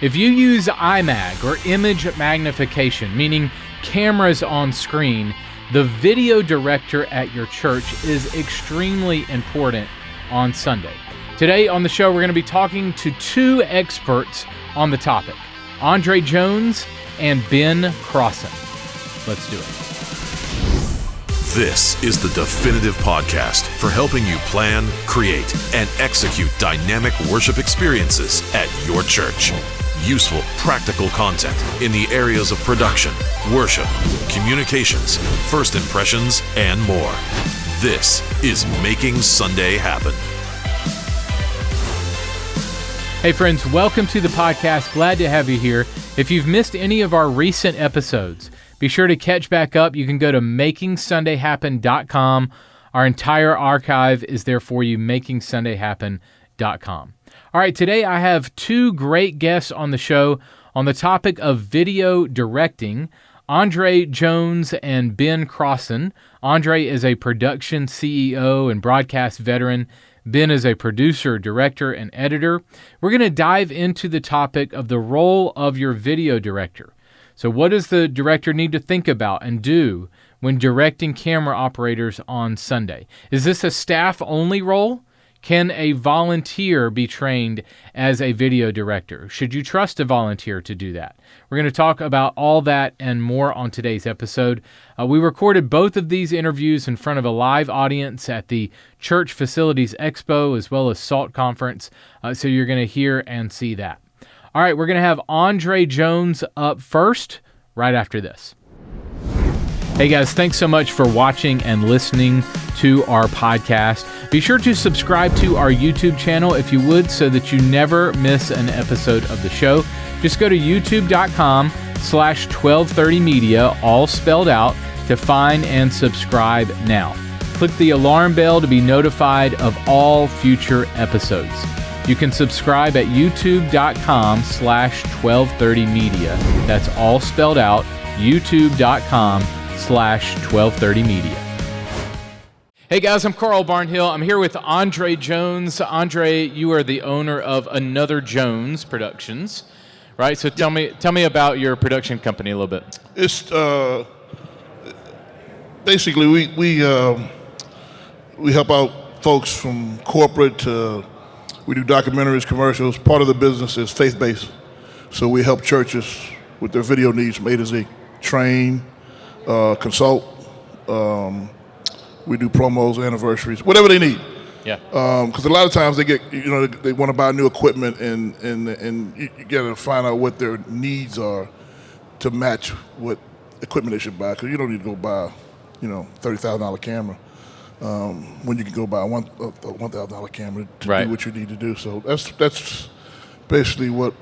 If you use iMag or image magnification, meaning cameras on screen, the video director at your church is extremely important on Sunday. Today on the show, we're going to be talking to two experts on the topic, Andre Jones and Ben Crosson. Let's do it. This is the definitive podcast for helping you plan, create, and execute dynamic worship experiences at your church. Useful, practical content in the areas of production, worship, communications, first impressions, and more. This is Making Sunday Happen. Hey friends, welcome to the podcast. Glad to have you here. If you've missed any of our recent episodes, be sure to catch back up. You can go to MakingSundayHappen.com. Our entire archive is there for you, MakingSundayHappen.com. All right, today I have two great guests on the show on the topic of video directing, Andre Jones and Ben Crosson. Andre is a production CEO and broadcast veteran. Ben is a producer, director, and editor. We're going to dive into the topic of the role of your video director. So what does the director need to think about and do when directing camera operators on Sunday? Is this a staff-only role? Can a volunteer be trained as a video director? Should you trust a volunteer to do that? We're going to talk about all that and more on today's episode. We recorded both of these interviews in front of a live audience at the Church Facilities Expo as well as SALT Conference, so you're going to hear and see that. All right, we're going to have Andre Jones up first, right after this. Hey guys, thanks so much for watching and listening to our podcast. Be sure to subscribe to our YouTube channel if you would, so that you never miss an episode of the show. Just go to youtube.com/1230media, all spelled out, to find and subscribe now. Click the alarm bell to be notified of all future episodes. You can subscribe at youtube.com/1230media. That's all spelled out, youtube.com/1230media. Hey guys, I'm Carl Barnhill. I'm here with Andre Jones. Andre, you are the owner of Another Jones Productions, right? So tell me about your production company a little bit. It's basically we help out folks from corporate to we do documentaries, commercials. Part of the business is faith-based, so we help churches with their video needs from A to Z. Train, consult. We do promos, anniversaries, whatever they need. Yeah. Because a lot of times they get, they want to buy new equipment, and you got to find out what their needs are to match what equipment they should buy. Because you don't need to go buy, $30,000 camera when you can go buy a $1,000 camera to do what you need to do. So that's basically what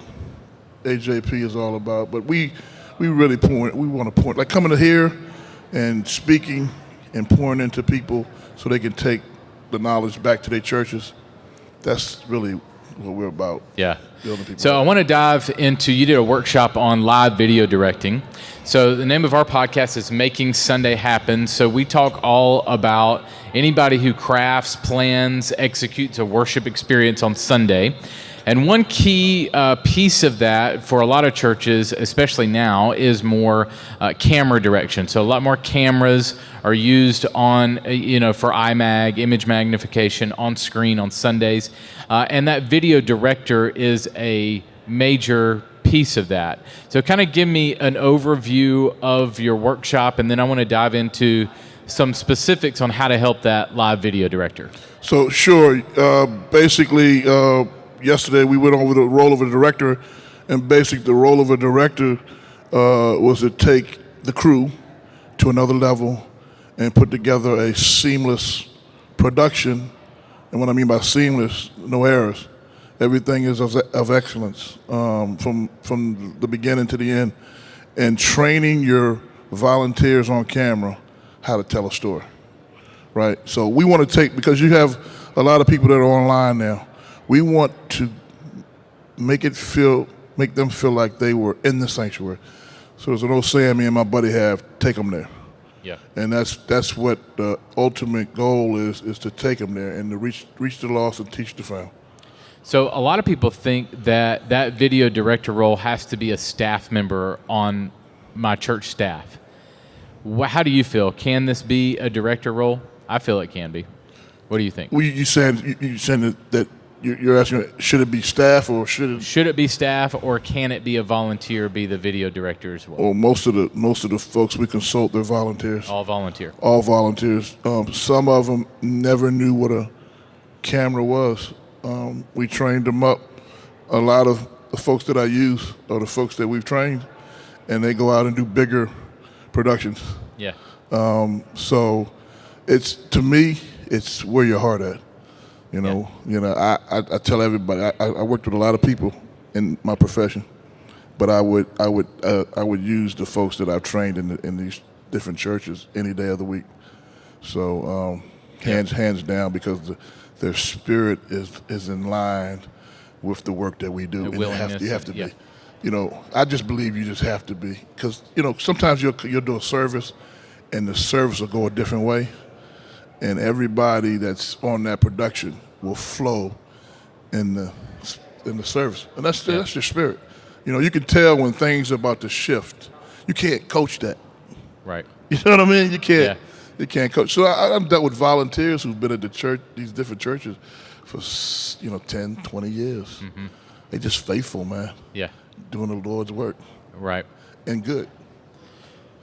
AJP is all about. But we really want to point, like coming to here and speaking and pouring into people so they can take the knowledge back to their churches. That's really what we're about. Yeah. Building people So up. I want to dive into, you did a workshop on live video directing. So the name of our podcast is Making Sunday Happen. So we talk all about anybody who crafts, plans, executes a worship experience on Sunday. And one key piece of that for a lot of churches, especially now, is more camera direction. So a lot more cameras are used on, for iMag, image magnification, on screen on Sundays. And that video director is a major piece of that. So kind of give me an overview of your workshop, and then I want to dive into some specifics on how to help that live video director. So sure, basically, yesterday we went over the role of a director, and basically the role of a director was to take the crew to another level and put together a seamless production. And what I mean by seamless, no errors. Everything is of excellence from the beginning to the end, and training your volunteers on camera how to tell a story, right? So we want to take, because you have a lot of people that are online now, we want to make them feel like they were in the sanctuary. So there's an old saying me and my buddy have, take them there. Yeah. And that's what the ultimate goal is to take them there and to reach the lost and teach the found. So a lot of people think that that video director role has to be a staff member on my church staff. How do you feel? Can this be a director role? I feel it can be. What do you think? Well, you saying that you're asking, should it be staff or Should it be staff, or can it be a volunteer, be the video director as well? Well, most of the folks we consult, they're volunteers. All volunteer. All volunteers. Some of them never knew what a camera was. We trained them up. A lot of the folks that I use are the folks that we've trained, and they go out and do bigger productions. Yeah. So to me, it's where your heart at. I tell everybody, I worked with a lot of people in my profession, but I would use the folks that I've trained in these different churches any day of the week. So hands down, because their spirit is in line with the work that we do. The and willingness, you have to yeah. be. I just believe you just have to be, because sometimes you'll do a service, and the service will go a different way, and everybody that's on that production will flow in the service, and that's your spirit. You can tell when things are about to shift. You can't coach that. Right. You know what I mean? You can't. Yeah. You can't coach. So I've dealt with volunteers who've been at the church, these different churches, for 10, 20 years. Mm-hmm. They just faithful, man. Yeah. Doing the Lord's work. Right. And good.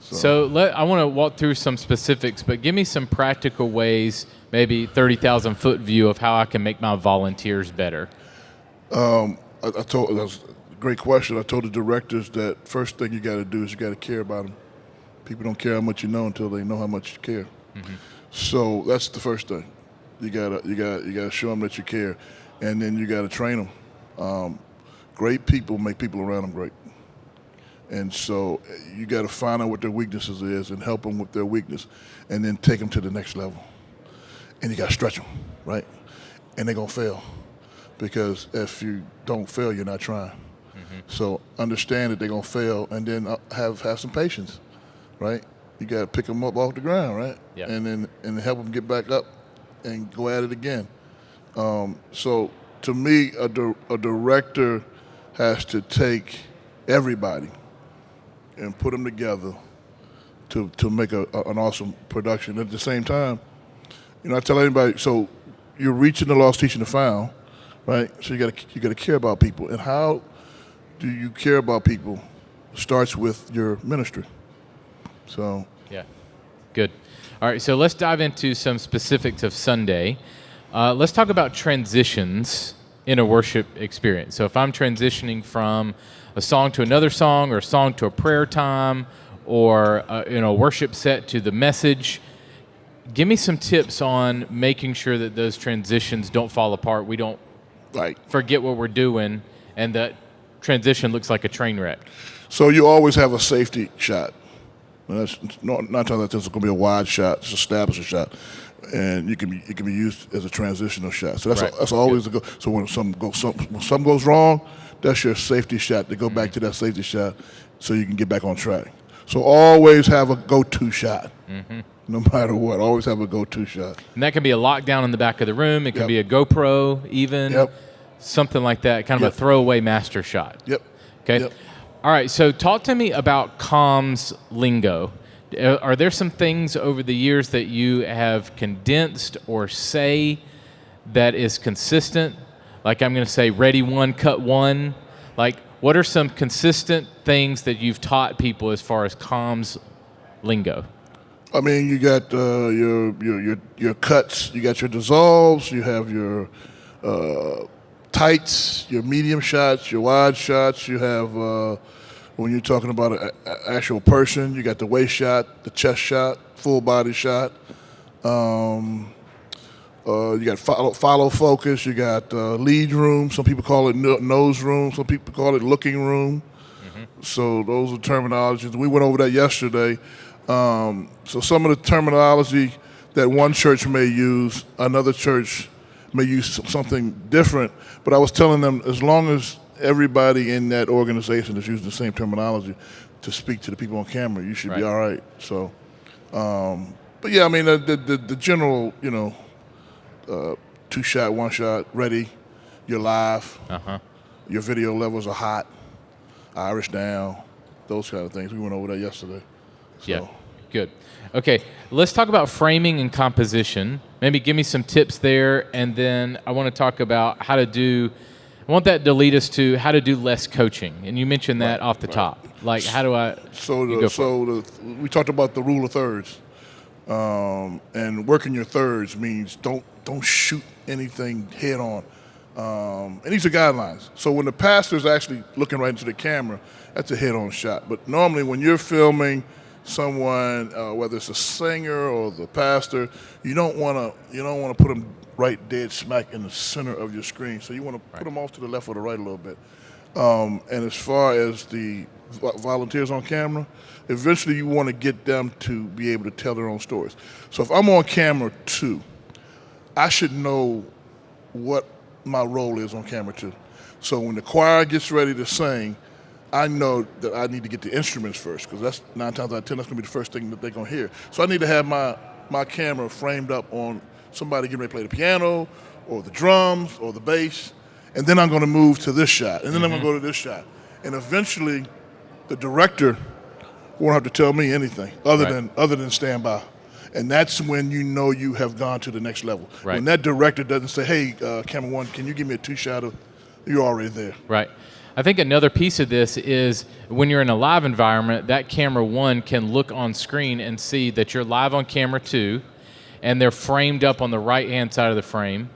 So I want to walk through some specifics, but give me some practical ways, maybe 30,000-foot view of how I can make my volunteers better. That was a great question. I told the directors that first thing you got to do is you got to care about them. People don't care how much you know until they know how much you care. Mm-hmm. So that's the first thing. You gotta show them that you care, and then you gotta train them. Great people make people around them great, and so you gotta find out what their weaknesses is and help them with their weakness, and then take them to the next level. And you gotta stretch them, right? And they're gonna fail, because if you don't fail, you're not trying. Mm-hmm. So understand that they're gonna fail, and then have some patience. Right, you got to pick them up off the ground, right? Yep. And help them get back up and go at it again. So to me, a director has to take everybody and put them together to make an awesome production. At the same time, I tell anybody, so you're reaching the lost, teaching the found, right? So you got to care about people, and how do you care about people? Starts with your ministry. So yeah, good. All right, so let's dive into some specifics of Sunday. Let's talk about transitions in a worship experience. So if I'm transitioning from a song to another song, or a song to a prayer time, or a worship set to the message, give me some tips on making sure that those transitions don't fall apart. We don't forget what we're doing, and that transition looks like a train wreck. So you always have a safety shot. And that's not telling that this is going to be a wide shot. It's a establish a shot, and it can be used as a transitional shot. So that's always the goal. So when something goes wrong, that's your safety shot to go back to that safety shot, so you can get back on track. So always have a go-to shot, no matter what. Always have a go-to shot. And that can be a lockdown in the back of the room. It can be a GoPro, even something like that. Kind of a throwaway master shot. Yep. Okay. Yep. All right, so talk to me about comms lingo. Are there some things over the years that you have condensed or say that is consistent? Like I'm going to say ready one, cut one. Like what are some consistent things that you've taught people as far as comms lingo? I mean, you got your cuts, you got your dissolves, you have your tights, your medium shots, your wide shots. You have when you're talking about an actual person, you got the waist shot, the chest shot, full body shot. You got follow focus. You got lead room. Some people call it nose room. Some people call it looking room. Mm-hmm. So those are terminologies. We went over that yesterday. So some of the terminology that one church may use, another church may use something different. But I was telling them, as long as everybody in that organization is using the same terminology to speak to the people on camera, you should be all right. So, but yeah, I mean the general, 2 shot, 1 shot, ready, you're live, Uh-huh. your video levels are hot, iris down, those kind of things. We went over that yesterday. So. Yeah, good. Okay, let's talk about framing and composition. Maybe give me some tips there, and then I want to talk about how to do. I want that to lead us to how to do less coaching, and you mentioned that off the top. Like, how do I? We talked about the rule of thirds, and working your thirds means don't shoot anything head on. And these are guidelines. So when the pastor's actually looking right into the camera, that's a head-on shot. But normally when you're filming someone, whether it's a singer or the pastor, you don't want to put them right dead smack in the center of your screen. So you want to put them off to the left or the right a little bit. And as far as the volunteers on camera, eventually you want to get them to be able to tell their own stories. So if I'm on camera 2, I should know what my role is on camera 2. So when the choir gets ready to sing, I know that I need to get the instruments first, because that's 9 times out of 10, that's going to be the first thing that they're going to hear. So I need to have my camera framed up on somebody getting ready to play the piano or the drums or the bass, and then I'm going to move to this shot, and then I'm going to go to this shot. And eventually the director won't have to tell me anything other than stand by. And that's when you know you have gone to the next level. Right. When that director doesn't say, hey, camera 1, can you give me a 2-shot of, you're already there. Right. I think another piece of this is when you're in a live environment, that camera 1 can look on screen and see that you're live on camera 2, and they're framed up on the right-hand side of the frame.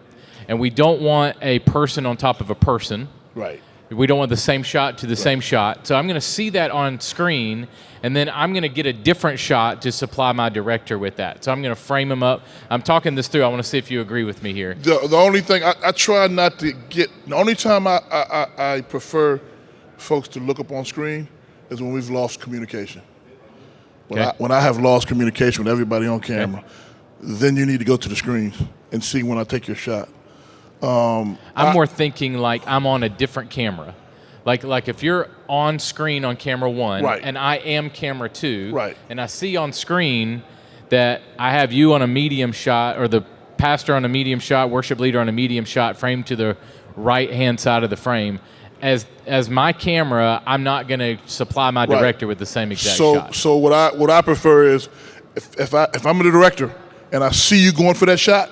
And we don't want a person on top of a person. Right. We don't want the same shot to the same shot. So I'm going to see that on screen, and then I'm going to get a different shot to supply my director with that. So I'm going to frame them up. I'm talking this through. I want to see if you agree with me here. The only thing, I try not to get, the only time I prefer folks to look up on screen is when we've lost communication. When I have lost communication with everybody on camera, then you need to go to the screens and see when I take your shot. I'm more thinking like I'm on a different camera. Like if you're on screen on camera 1 and I am camera 2 and I see on screen that I have you on a medium shot or the pastor on a medium shot, worship leader on a medium shot framed to the right-hand side of the frame, as my camera, I'm not going to supply my director with the same exact shot. So what I prefer is if I'm the director and I see you going for that shot,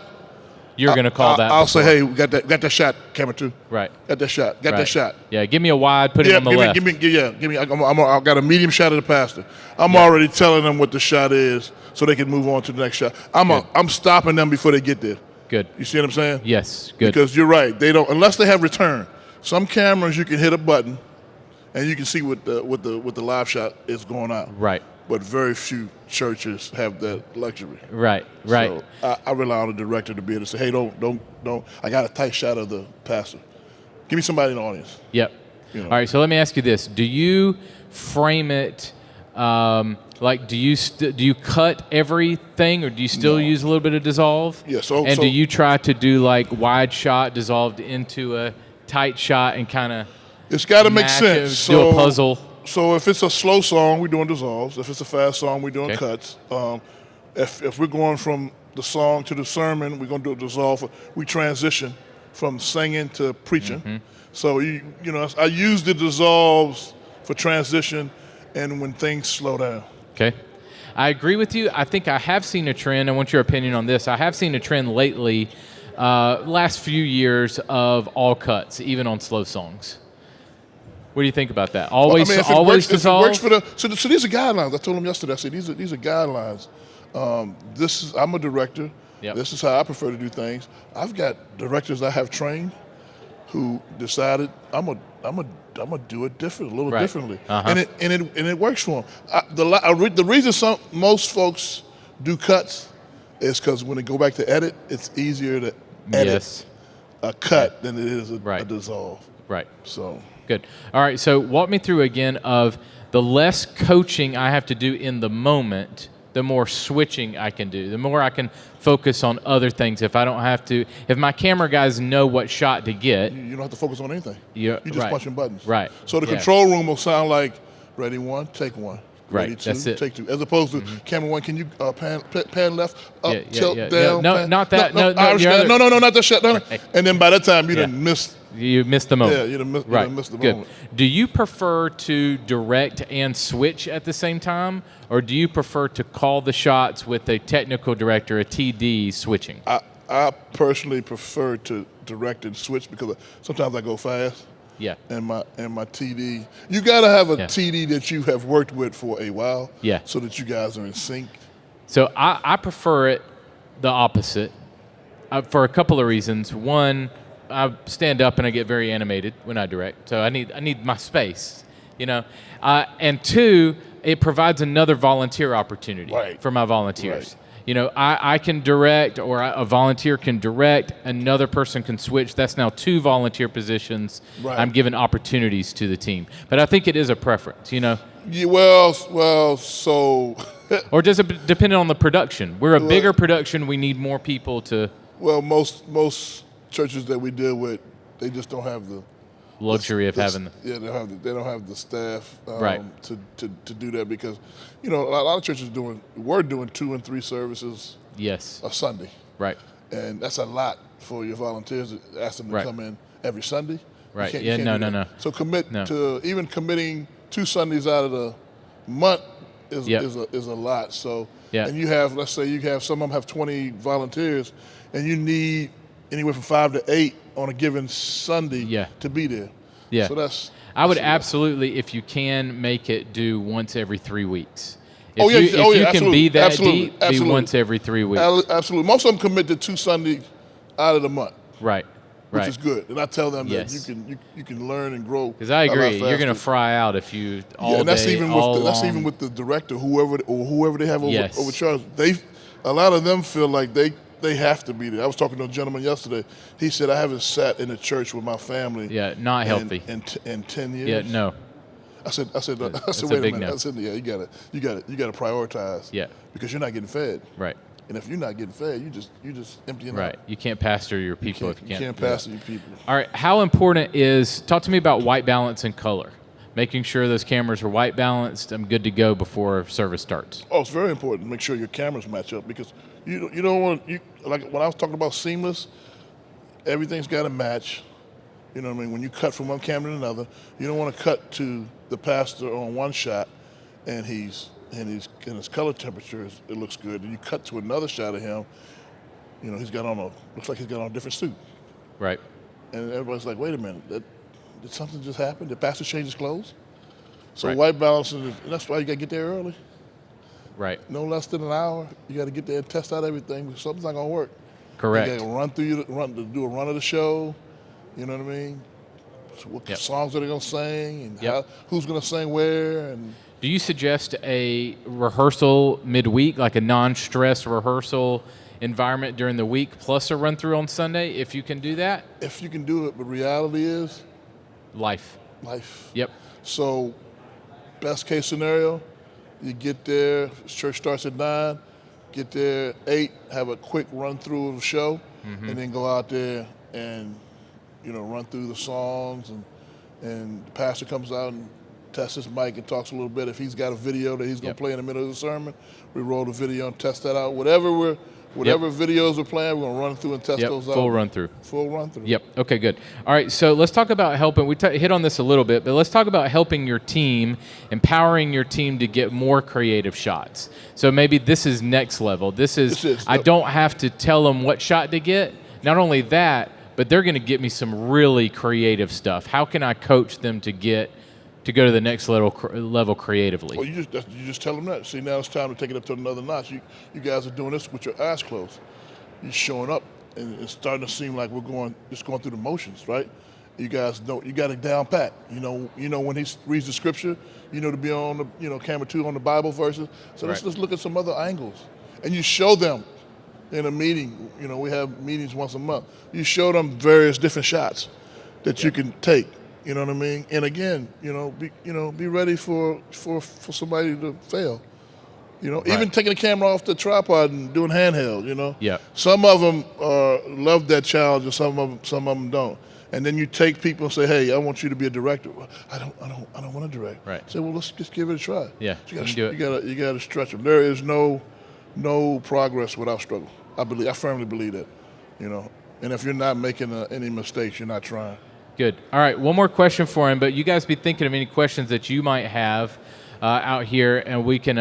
you're going to call that. I'll say, hey, we got that shot, camera 2. Right. Got that shot. Got that shot. Yeah, give me a wide, put it on the left. Give me. I got a medium shot of the pastor. I'm already telling them what the shot is, so they can move on to the next shot. I'm stopping them before they get there. Good. You see what I'm saying? Yes. Good. Because you're right. They don't, unless they have return. Some cameras you can hit a button, and you can see what the live shot is going out. Right. But very few churches have that luxury. Right. So I rely on the director to be able to say, hey, don't. I got a tight shot of the pastor. Give me somebody in the audience. Yep. All right, so let me ask you this. Do you frame it like do you cut everything, or do you still use a little bit of dissolve? Yeah, do you try to do like wide shot dissolved into a tight shot and kind of it's got to make sense. Do a puzzle. So if it's a slow song, we're doing dissolves. If it's a fast song, we're doing cuts. If we're going from the song to the sermon, we're going to do a dissolve. We transition from singing to preaching. Mm-hmm. So I use the dissolves for transition and when things slow down. Okay. I agree with you. I think I have seen a trend. I want your opinion on this. I have seen a trend lately, last few years, of all cuts, even on slow songs. What do you think about that? Always dissolve? So these are guidelines. I told them yesterday. I said these are guidelines. I'm a director. Yep. This is how I prefer to do things. I've got directors I have trained who decided I'm gonna do it differently. Uh-huh. And it works for them. The reason most folks do cuts is because when they go back to edit, it's easier to edit a cut than it is a dissolve. Right. So. Good. All right, so walk me through again of the less coaching I have to do in the moment, the more switching I can do, the more I can focus on other things. If my camera guys know what shot to get. You don't have to focus on anything. You're just punching buttons. Right. So the control room will sound like, ready 1, take 1. Right, ready to that's it. take two. As opposed to camera one, can you pan left, up, Yeah, tilt, yeah. down? No, pan, not that. No, Irish your guy. other- No, not that shut down. Right. And then by that time, you Yeah. done missed. You missed the moment. Yeah, you done Right. missed the Good. moment. Do you prefer to direct and switch at the same time, or do you prefer to call the shots with a technical director, a TD, switching? I personally prefer to direct and switch because sometimes I go fast. Yeah. And my TD, you got to have a Yeah. TD that you have worked with for a while. Yeah. So that you guys are in sync. So I prefer it the opposite for a couple of reasons. One, I stand up and I get very animated when I direct, so I need my space, and two, it provides another volunteer opportunity for my volunteers. Right. I can direct, or a volunteer can direct, another person can switch. That's now two volunteer positions. Right. I'm giving opportunities to the team. But I think it is a preference, Yeah, well, so. Or does it depend on the production? We're a bigger production. We need more people to. Well, most churches that we deal with, they just don't have the luxury of having. Yeah, they don't have the staff Right. to do that because, a lot of churches we're doing 2 and 3 services Yes. a Sunday. Right. And that's a lot for your volunteers to ask them to come in every Sunday. Right. You Yeah, can't no. do that. So committing 2 Sundays out of the month is a lot. So and you have, let's say some of them have 20 volunteers and you need anywhere from 5 to 8 on a given Sunday to be there. Yeah. So I would absolutely, if you can, make it do once every 3 weeks. If you can be that absolutely, deep, be once every 3 weeks. Absolutely. Most of them commit to 2 Sundays out of the month. Right. Which is good. And I tell them Yes. that you can learn and grow. Because I agree, you're going to fry out if you all and that's day, even all that's long. even with the director, whoever they have Yes. over charge. A lot of them feel like they have to be there. I was talking to a gentleman yesterday. He said, I haven't sat in a church with my family. Yeah, not healthy. In 10 years. Yeah, no. I said, That's wait a a big minute. no. I said, yeah, you gotta prioritize. Yeah. Because you're not getting fed. Right. And if you're not getting fed, you just emptying out. Right. You can't pastor your people if you can't. You can't pastor your people. All right. How important talk to me about white balance and color. Making sure those cameras are white balanced. I'm good to go before service starts. Oh, it's very important to make sure your cameras match up because you don't want like when I was talking about seamless, everything's got to match. You know what I mean? When you cut from one camera to another, you don't want to cut to the pastor on one shot, and his color temperature it looks good, and you cut to another shot of him. Looks like he's got on a different suit. Right. And everybody's like, wait a minute, did something just happen? Did pastor change his clothes? So Right. white balancing, and that's why you got to get there early. Right. No less than an hour. You got to get there and test out everything because something's not going to work. Correct. You got to do a run of the show. You know what I mean? So what songs are they going to sing and who's going to sing where? And do you suggest a rehearsal midweek, like a non-stress rehearsal environment during the week, plus a run-through on Sunday, if you can do that? If you can do it, but reality is life. Yep. So best case scenario, you get there, church starts at 9, get there 8, have a quick run-through of the show, and then go out there and run through the songs, and the pastor comes out and tests his mic and talks a little bit. If he's got a video that he's going to play in the middle of the sermon, we roll the video and test that out. Whatever videos we're playing, we're going to run through and test those out. Full run through. Full run through. Yep. Okay, good. All right, so let's talk about helping. We hit on this a little bit, but let's talk about helping your team, empowering your team to get more creative shots. So maybe this is next level. This is I don't have to tell them what shot to get. Not only that, but they're going to get me some really creative stuff. How can I coach them to go to the next level creatively? Well, you just tell them that. See, now it's time to take it up to another notch. You guys are doing this with your eyes closed. You're showing up, and it's starting to seem like we're going through the motions, right? You guys know you got it down pat. You know when he reads the scripture, to be on the camera 2 on the Bible verses. So let's look at some other angles, and you show them. In a meeting, we have meetings once a month. You show them various different shots that you can take. You know what I mean? And again, be ready for somebody to fail. Even taking the camera off the tripod and doing handheld. Yeah. Some of them love that challenge, and some of them don't. And then you take people and say, "Hey, I want you to be a director." Well, I don't want to direct. Right. Say, well, let's just give it a try. Yeah, you can do it. You gotta stretch them. There is no progress without struggle. I firmly believe that. And if you're not making any mistakes, you're not trying. Good. All right, one more question for him, but you guys be thinking of any questions that you might have out here, and we can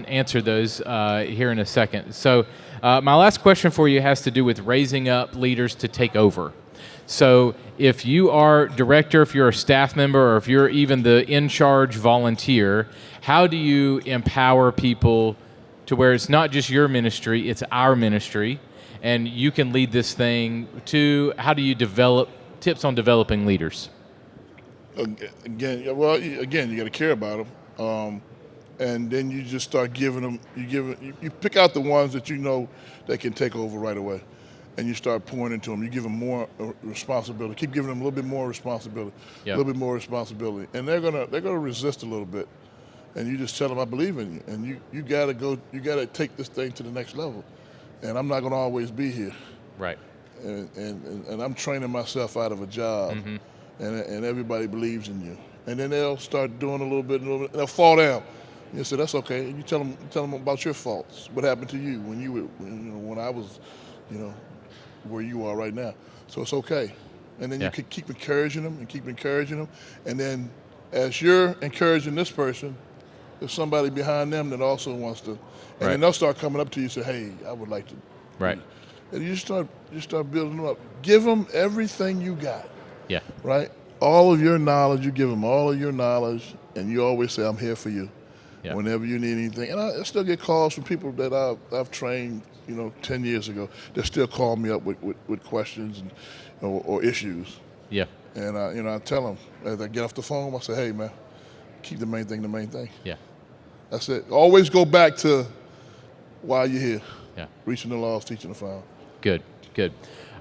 answer those here in a second. So my last question for you has to do with raising up leaders to take over. So if you are director, if you're a staff member, or if you're even the in-charge volunteer, how do you empower people to where it's not just your ministry, it's our ministry, and you can lead this thing to how do you develop tips on developing leaders? Again, you got to care about them, and then you just start giving them. You pick out the ones that you know that can take over right away, and you start pouring into them. You give them more responsibility. Keep giving them a little bit more responsibility, a little bit more responsibility, and they're gonna resist a little bit. And you just tell them, I believe in you, and you gotta take this thing to the next level. And I'm not gonna always be here. Right. And I'm training myself out of a job, and everybody believes in you. And then they'll start doing a little bit, and they'll fall down. You say, that's okay. You tell them about your faults. What happened to you when I was, where you are right now. So it's okay. And then you can keep encouraging them, and then as you're encouraging this person, there's somebody behind them that also wants to, and then they'll start coming up to you and say, hey, I would like to. Right. And you start building them up. Give them everything you got. Yeah. Right? All of your knowledge, you give them all of your knowledge, and you always say, I'm here for you. Yeah. Whenever you need anything. And I still get calls from people that I've trained, 10 years ago. They still call me up with questions or issues. Yeah. And I tell them, as I get off the phone, I say, hey, man, keep the main thing. Yeah. That's it. Always go back to why you're here. Yeah. Reaching the lost, teaching the found. Good.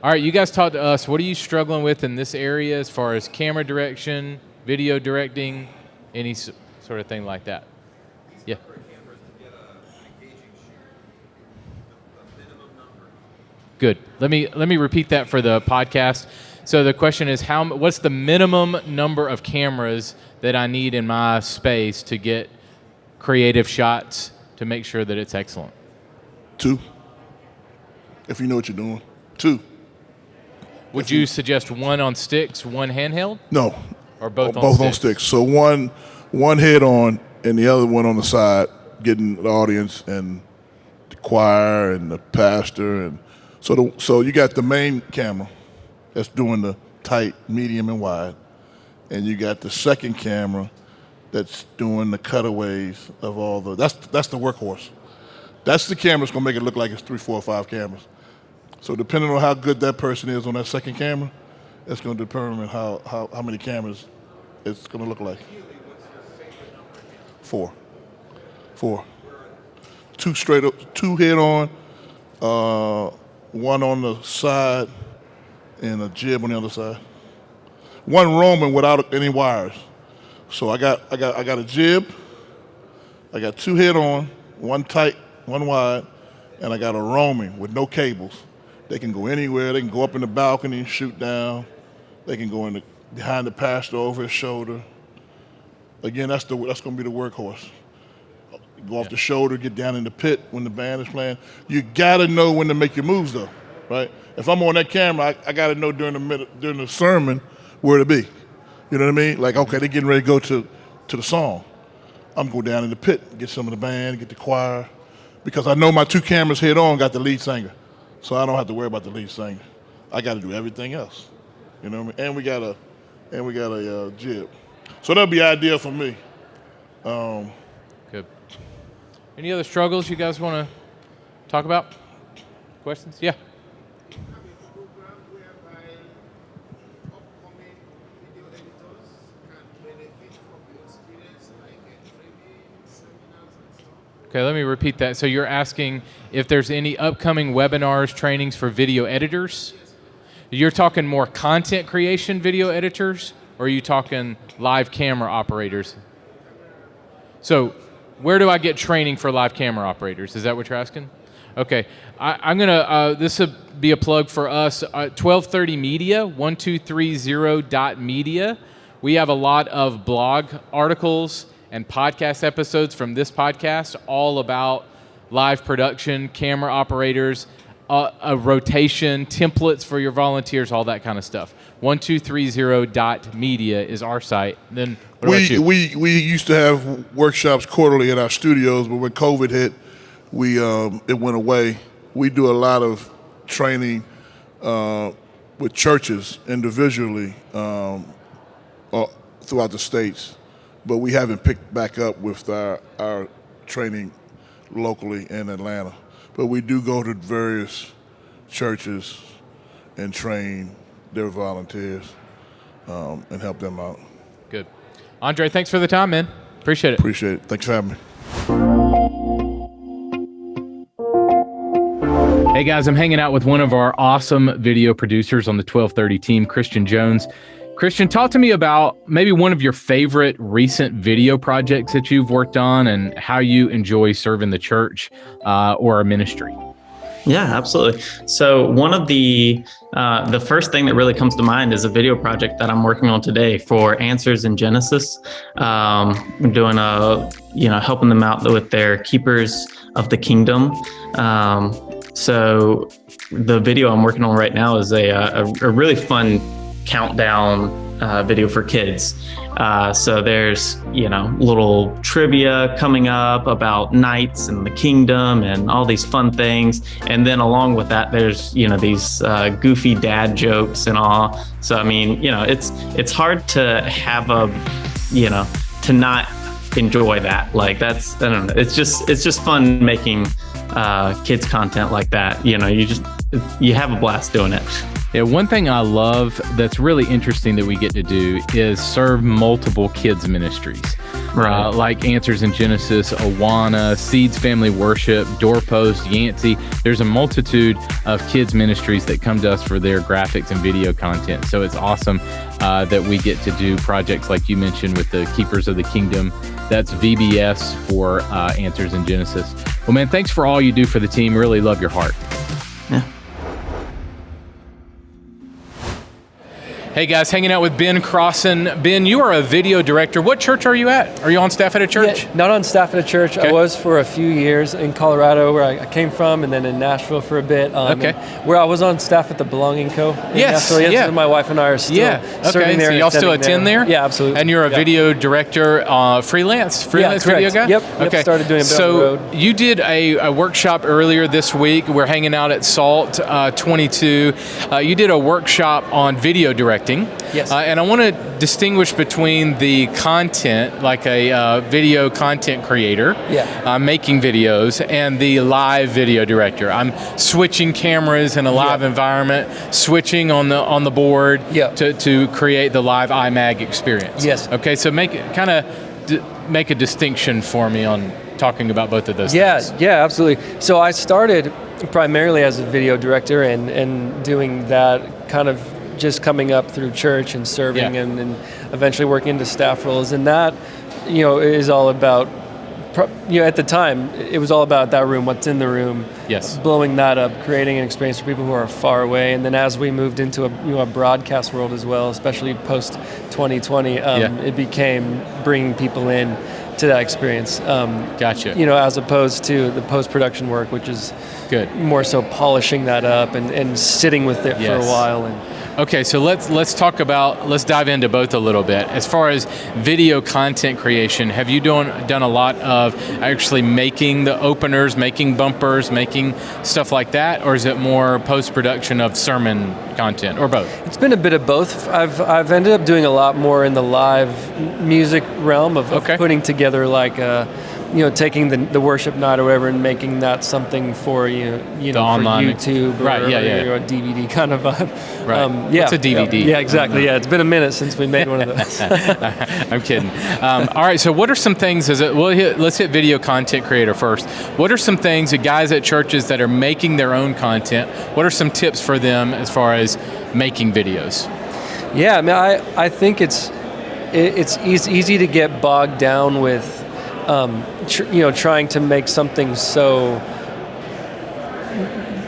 All right, you guys talk to us. What are you struggling with in this area as far as camera direction, video directing, any sort of thing like that? Yeah. Good. Let me repeat that for the podcast. So the question is, what's the minimum number of cameras that I need in my space to get creative shots to make sure that it's excellent? 2. If you know what you're doing. 2. Would you suggest 1 on sticks, 1 handheld? No. Or both on sticks. So one head on and the other one on the side, getting the audience and the choir and the pastor, and so you got the main camera that's doing the tight, medium, and wide, and you got the second camera that's doing the cutaways of all the. That's the workhorse. That's the camera that's gonna make it look like it's 3, 4, or 5 cameras. So depending on how good that person is on that second camera, it's gonna determine how many cameras it's gonna look like. 4. 2 straight up, 2 head on, 1 on the side, and a jib on the other side. 1 roaming without any wires. So I got a jib, I got 2 head on, 1 tight, 1 wide, and I got a roaming with no cables. They can go anywhere. They can go up in the balcony and shoot down. They can go behind the pastor over his shoulder. Again, that's going to be the workhorse. Go off the shoulder, get down in the pit when the band is playing. You got to know when to make your moves, though, right? If I'm on that camera, I got to know during the sermon where to be. You know what I mean? Like, okay, they're getting ready to go to the song. I'm going down in the pit, get some of the band, get the choir, because I know my 2 cameras head on got the lead singer, so I don't have to worry about the lead singer. I got to do everything else. You know what I mean? And we got a jib. So that'll be ideal for me. Good. Any other struggles you guys want to talk about? Questions? Yeah. Okay, let me repeat that. So you're asking if there's any upcoming webinars, trainings for video editors? You're talking more content creation video editors, or are you talking live camera operators? So where do I get training for live camera operators? Is that what you're asking? Okay. I'm going to, this will be a plug for us, 1230 Media, 1230.media. We have a lot of blog articles and podcast episodes from this podcast all about live production, camera operators, a rotation, templates for your volunteers, all that kind of stuff. 1230.media is our site. Then what about you? We used to have workshops quarterly at our studios, but when COVID hit, it went away. We do a lot of training with churches individually throughout the states, but we haven't picked back up with our training locally in Atlanta. But we do go to various churches and train their volunteers and help them out. Good. Andre, thanks for the time, man. Appreciate it. Appreciate it. Thanks for having me. Hey guys, I'm hanging out with one of our awesome video producers on the 1230 team, Christian Jones. Christian, talk to me about maybe one of your favorite recent video projects that you've worked on and how you enjoy serving the church or a ministry. Yeah, absolutely. So one of the first thing that really comes to mind is a video project that I'm working on today for Answers in Genesis. I'm doing helping them out with their Keepers of the Kingdom. So the video I'm working on right now is a really fun countdown video for kids. So there's, little trivia coming up about knights and the kingdom and all these fun things. And then along with that, there's, these goofy dad jokes and all. So, I mean, it's hard to have to not enjoy that. Like I don't know. It's just fun making kids content like that. You have a blast doing it. Yeah, one thing I love that's really interesting that we get to do is serve multiple kids ministries. Right. Like Answers in Genesis, Awana, Seeds Family Worship, Doorpost, Yancey. There's a multitude of kids ministries that come to us for their graphics and video content. So it's awesome that we get to do projects like you mentioned with the Keepers of the Kingdom. That's VBS for Answers in Genesis. Well, man, thanks for all you do for the team. Really love your heart. Yeah. Hey guys, hanging out with Ben Crosson. Ben, you are a video director. What church are you at? Are you on staff at a church? Yeah, not on staff at a church. Okay. I was for a few years in Colorado, where I came from, and then in Nashville for a bit. Okay. Where I was on staff at the Belonging Co. in Nashville. Yeah. So my wife and I are still serving there. So y'all still attend there? Yeah, absolutely. And you're a video director, freelance video guy? Yep. Okay. Started doing a bit on the road. You did a workshop earlier this week. We're hanging out at SALT 22. You did a workshop on video directing. Yes. And I want to distinguish between the content, like a video content creator, making videos, and the live video director. I'm switching cameras in a live environment, switching on the board to create the live iMag experience. Yes. Okay, so make a distinction for me on talking about both of those things. Yeah, absolutely. So I started primarily as a video director and doing that kind of just coming up through church and serving and eventually working into staff roles. And that, is all about, at the time, it was all about that room, what's in the room, blowing that up, creating an experience for people who are far away. And then as we moved into a broadcast world as well, especially post 2020, it became bringing people in to that experience. Gotcha. As opposed to the post-production work, which is good, more so polishing that up and sitting with it for a while. Okay, so let's dive into both a little bit. As far as video content creation, have you done a lot of actually making the openers, making bumpers, making stuff like that, or is it more post-production of sermon content, or both? It's been a bit of both. I've ended up doing a lot more in the live music realm of putting together like taking the worship night or whatever and making that something for for YouTube or a DVD kind of vibe. Right. What's a DVD? Yeah, exactly. Yeah, it's been a minute since we made one of those. I'm kidding. All right. So, what are some things? Let's hit video content creator first. What are some things that guys at churches that are making their own content? What are some tips for them as far as making videos? Yeah, I mean, I think it's easy to get bogged down with trying to make something so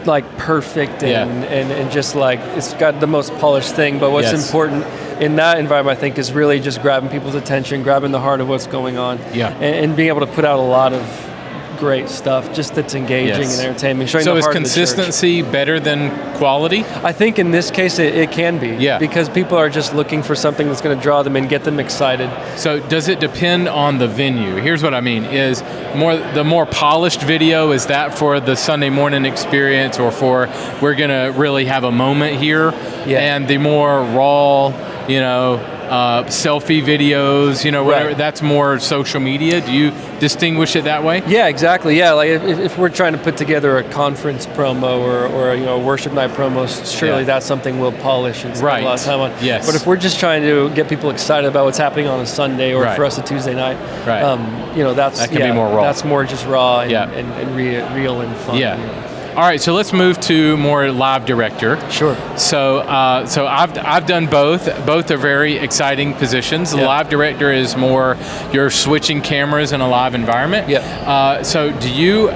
like perfect and just like it's got the most polished thing. But what's important in that environment, I think, is really just grabbing people's attention, grabbing the heart of what's going on, and being able to put out a lot of great stuff, just that's engaging and entertaining. Showing so the is heart consistency of the church better than quality? I think in this case it can be. Yeah. Because people are just looking for something that's going to draw them and get them excited. So does it depend on the venue? Here's what I mean, is the more polished video, is that for the Sunday morning experience or for we're going to really have a moment here? And the more raw, selfie videos, whatever, that's more social media. Do you distinguish it that way? Yeah, exactly. Yeah, like if we're trying to put together a conference promo or a worship night promo, surely that's something we'll polish and spend a lot of time on. Yes. But if we're just trying to get people excited about what's happening on a Sunday or for us a Tuesday night, that can be more raw. That's more just raw and real and fun. Yeah. All right, so let's move to more live director. Sure. So I've done both. Both are very exciting positions. The live director is more you're switching cameras in a live environment. So do you,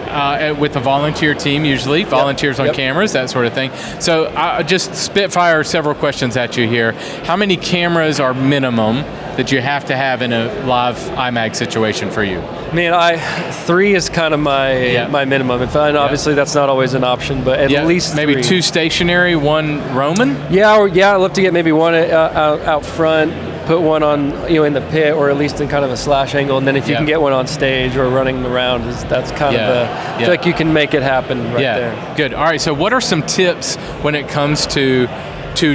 with a volunteer team usually, volunteers on cameras, that sort of thing. So I just spitfire several questions at you here. How many cameras are minimum that you have to have in a live IMAG situation for you? Man, 3 is kind of my minimum. And obviously that's not always an option, but at least 3. Maybe 2 stationary, 1 Roman? I'd love to get maybe 1 out front, put 1 on in the pit, or at least in kind of a slash angle, and then if you can get 1 on stage or running around, that's kind of I feel like you can make it happen right there. Good. All right, so what are some tips when it comes to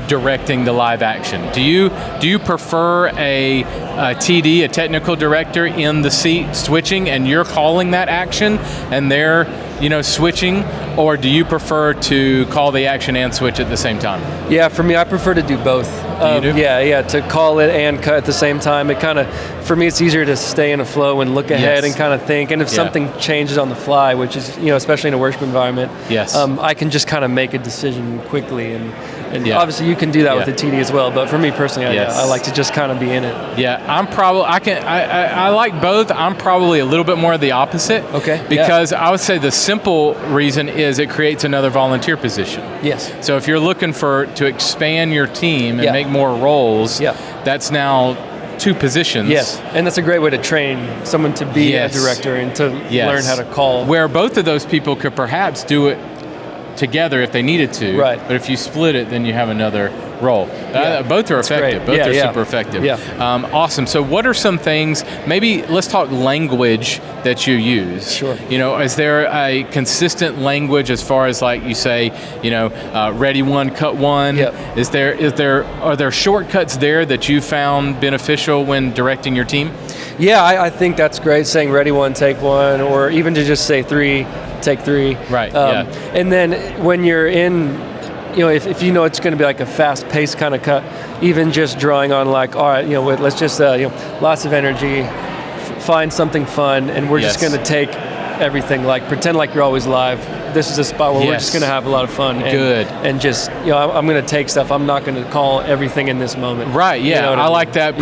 directing the live action? Do you prefer a TD, a technical director, in the seat switching and you're calling that action and they're switching, or do you prefer to call the action and switch at the same time? Yeah, for me, I prefer to do both. You do? Yeah, to call it and cut at the same time. It kind of, for me, it's easier to stay in a flow and look ahead and kind of think. And if something changes on the fly, which is, especially in a worship environment, I can just kind of make a decision quickly. And obviously you can do that with the TD as well. But for me personally, I like to just kind of be in it. Yeah, I like both. I'm probably a little bit more of the opposite. Okay. Because I would say the simple reason is it creates another volunteer position. Yes. So if you're looking to expand your team and make more roles, that's now 2 positions. Yes, and that's a great way to train someone to be a director and to learn how to call. Where both of those people could perhaps do it together if they needed to. Right. But if you split it, then you have another role. Both are effective. Both are super effective. Yeah. Awesome. So what are some things, maybe let's talk language that you use. Sure. Is there a consistent language as far as like you say, ready 1, cut 1? Yep. Are there shortcuts there that you found beneficial when directing your team? Yeah, I think that's great, saying ready 1, take 1, or even to just say 3, take 3. Right, And then when you're in, if it's going to be like a fast-paced kind of cut, even just drawing on like, all right, let's just, lots of energy, find something fun, and we're just going to take everything, like pretend like you're always live. This is a spot where we're just going to have a lot of fun. And just, I'm going to take stuff. I'm not going to call everything in this moment. Right, yeah. I like that.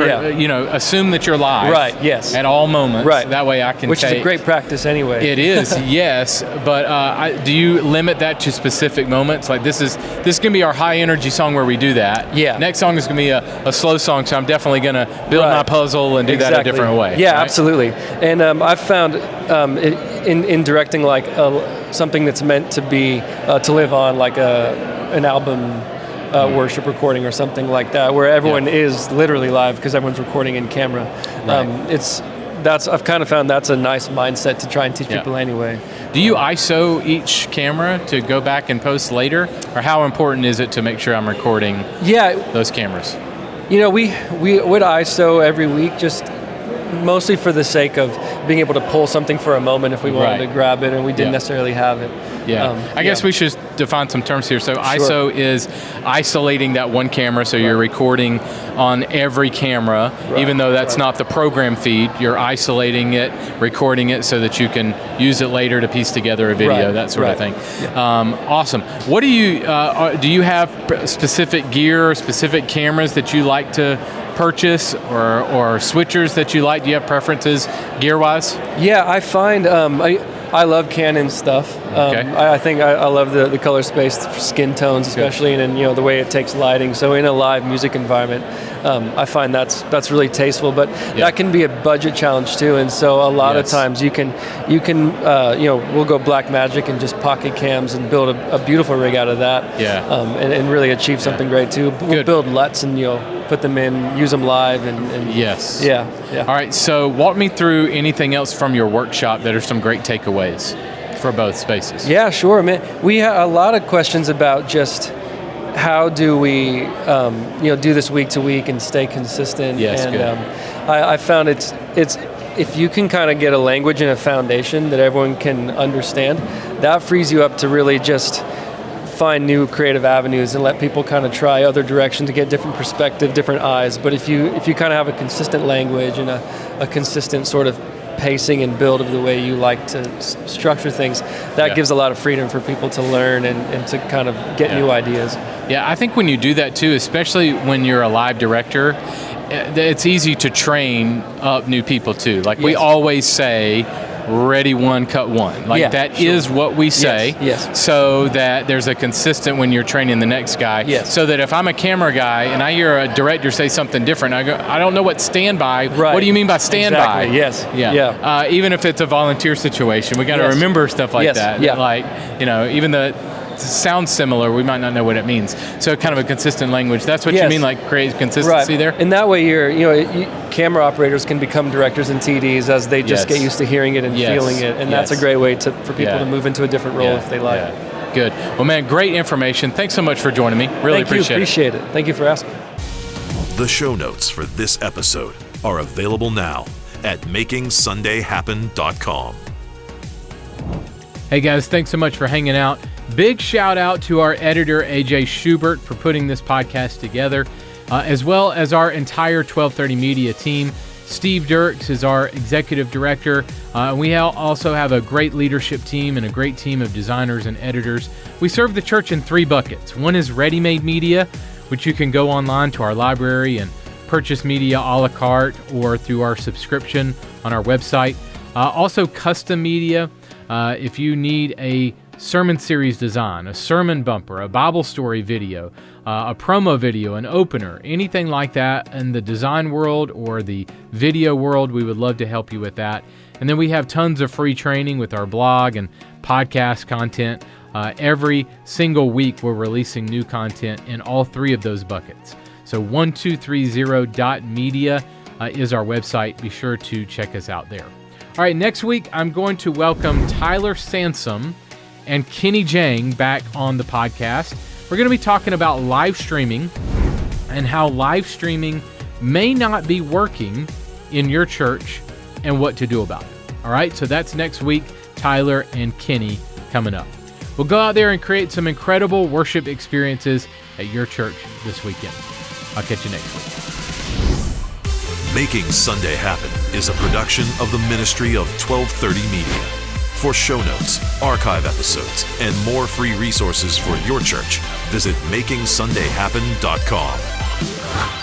Assume that you're live. Right, yes. At all moments. Right. That way I can Which is a great practice anyway. It is, yes. But do you limit that to specific moments? Like this is going to be our high energy song where we do that. Yeah. Next song is going to be a slow song, so I'm definitely going to build my puzzle and do that a different way. Yeah, absolutely. And I've found in directing like something that's meant to be to live on, like an album worship recording or something like that, where everyone is literally live because everyone's recording in camera. Right. I've kind of found that's a nice mindset to try and teach people anyway. Do you ISO each camera to go back and post later, or how important is it to make sure I'm recording those cameras? We would ISO every week, just mostly for the sake of being able to pull something for a moment if we wanted to grab it and we didn't necessarily have it. I guess we should define some terms here. So ISO is isolating that one camera, so you're recording on every camera, even though that's not the program feed. You're isolating it, recording it so that you can use it later to piece together a video, that sort of thing. Awesome. What do you have specific gear, specific cameras that you like to purchase, or switchers that you like? Do you have preferences gear-wise? Yeah, I find I love Canon stuff. Okay. I think I love the color space, skin tones especially, and then, the way it takes lighting. So in a live music environment, I find that's really tasteful. But that can be a budget challenge too. And so a lot of times you can we'll go black magic and just pocket cams and build a beautiful rig out of that. Yeah. And really achieve something great too. We'll build LUTs and put them in, use them live, and yes. Yeah. All right. So walk me through anything else from your workshop that are some great takeaways for both spaces. Yeah, sure, man. We have a lot of questions about just how do we, do this week to week and stay consistent. Yes, and good. I found it's if you can kind of get a language and a foundation that everyone can understand, that frees you up to really just find new creative avenues and let people kind of try other directions to get different perspective, different eyes. But if you kind of have a consistent language and a consistent sort of pacing and build of the way you like to structure things, that gives a lot of freedom for people to learn and to kind of get new ideas. Yeah, I think when you do that too, especially when you're a live director, it's easy to train up new people too. Like we always say, ready one, cut one. Like that is what we say. Yes. So that there's a consistent when you're training the next guy. Yes. So that if I'm a camera guy and I hear a director say something different, I go, I don't know what standby. Right. What do you mean by standby? Exactly. Yes. Yeah. Even if it's a volunteer situation, we got to remember stuff like that. Yeah. Like, even the sounds similar, we might not know what it means. So kind of a consistent language. That's what you mean, like create consistency there? And that way camera operators can become directors and TDs as they just get used to hearing it and feeling it. And that's a great way for people to move into a different role if they like. Yeah. Good. Well, man, great information. Thanks so much for joining me. Really appreciate it. Thank you for asking. The show notes for this episode are available now at makingsundayhappen.com. Hey guys, thanks so much for hanging out. Big shout out to our editor, AJ Schubert, for putting this podcast together, as well as our entire 1230 Media team. Steve Dirks is our executive director. We also have a great leadership team and a great team of designers and editors. We serve the church in 3 buckets. One is ready-made media, which you can go online to our library and purchase media a la carte or through our subscription on our website. Also custom media. If you need a sermon series design, a sermon bumper, a Bible story video, a promo video, an opener, anything like that in the design world or the video world, we would love to help you with that. And then we have tons of free training with our blog and podcast content. Every single week we're releasing new content in all 3 of those buckets. So 1230.media is our website. Be sure to check us out there. All right, next week I'm going to welcome Tyler Sansom and Kenny Jang back on the podcast. We're going to be talking about live streaming and how live streaming may not be working in your church and what to do about it. All right, so that's next week, Tyler and Kenny coming up. We'll go out there and create some incredible worship experiences at your church this weekend. I'll catch you next week. Making Sunday Happen is a production of the ministry of 1230 Media. For show notes, archive episodes, and more free resources for your church, visit makingsundayhappen.com.